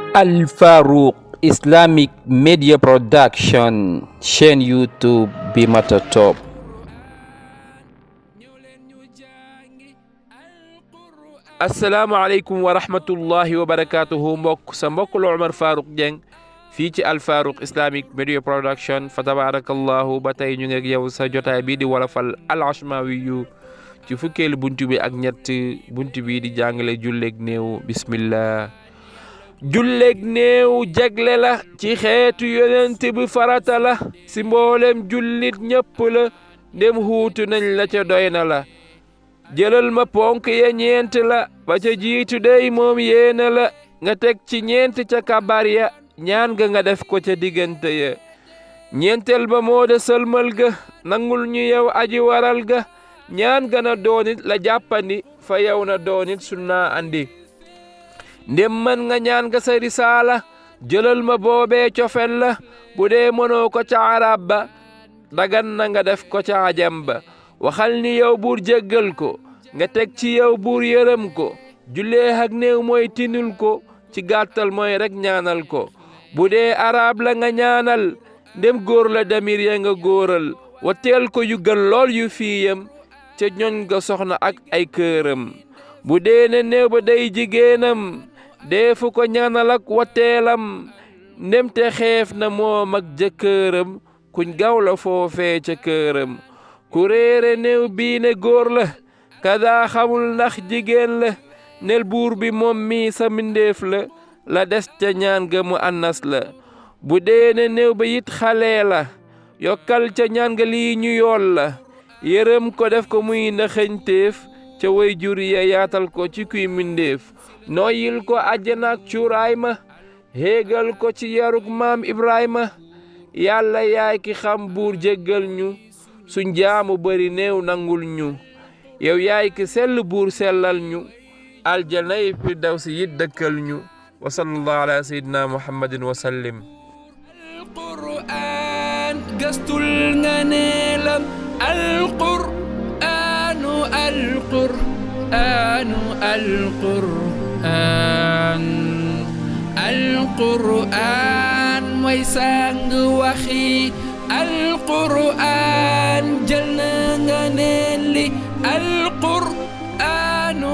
Al Farouq Islamic Media Production chaîne YouTube bi mata top. asalaamaaleykum wa rahmatullahi wa barakatuhu mbokk sa mbokk lu Omar Farouq Dieng fii ci Al Farouq Islamic Media Production fa tabarakallahu ba tey ñu ngi ak yow sa jotaay bii di wolofal Al Ashmawi ci fukkeelu buntu bi ak ñett buntu bi di jàngale julleeg néew bismillah. julleeg néew jagle la ci xeetu yonent bi farata la si mboolem jullit ñëpp la ndem huutu nañ la ca doy na la jëlal ma ponk ya ñeent la ba ca jiitu dey moom yéena la nga teg ci ñeent ca kabar ya ñaan nga def ko ca diggante ya ñeenteel ba moo de sëlmal ga nangul ñu yow aji waral ga ñaan na doonit la jàppandi fa yow na doonit sunna andi ndem mën nga ñaan nga sa risaala jëlal ma boobee cofel la bu dee mënoo ko ca arab ba dagan na nga def ko ca ajam ba waxal ni yow buur jéggal ko nga teg ci yow buur yërëm ko jullee ak néew mooy tinul ko ci gàttal mooy rek ñaanal ko bu dee arab la nga ñaanal ndem góor la damir ya nga góoral wa teel ko yu gën lool yu fiiyam ca ñoñ nga soxna ak ay këram bu dee ne néew ba day jigéenam deefu ko ñaanal ak wateelam ndem te xeef na moom ak jëkkëram kuñ gaw la foofee ca këram ku réere néew bii ne góor la kada xamul ndax jigéen la nel buur bi moom mi sa mindeef la des ca ñaan ga mu annas la bu dee ne néew ba it xale la yokkal ca ñaan ga lii ñu yool la yërëm ko def ko muy ndaxañteef ca way jur ya yaatal ko ci kuy mindeef noyyil ko àjjana ak cuuraay ma héegal ko ci yarug maam Ibrahima yàlla yaay ki xam buur jéggal ñu suñ jaamu bari néew nangul ñu yow yaay ki sell buur sellal ñu aljanay firdawsi yit dëkkal ñu wa sallallahu ala sayyidina muhammadin wa sallim. alquran gastul nga neelam alquranu alquran mooy sang waxi alquran jël na nga neen li alquranu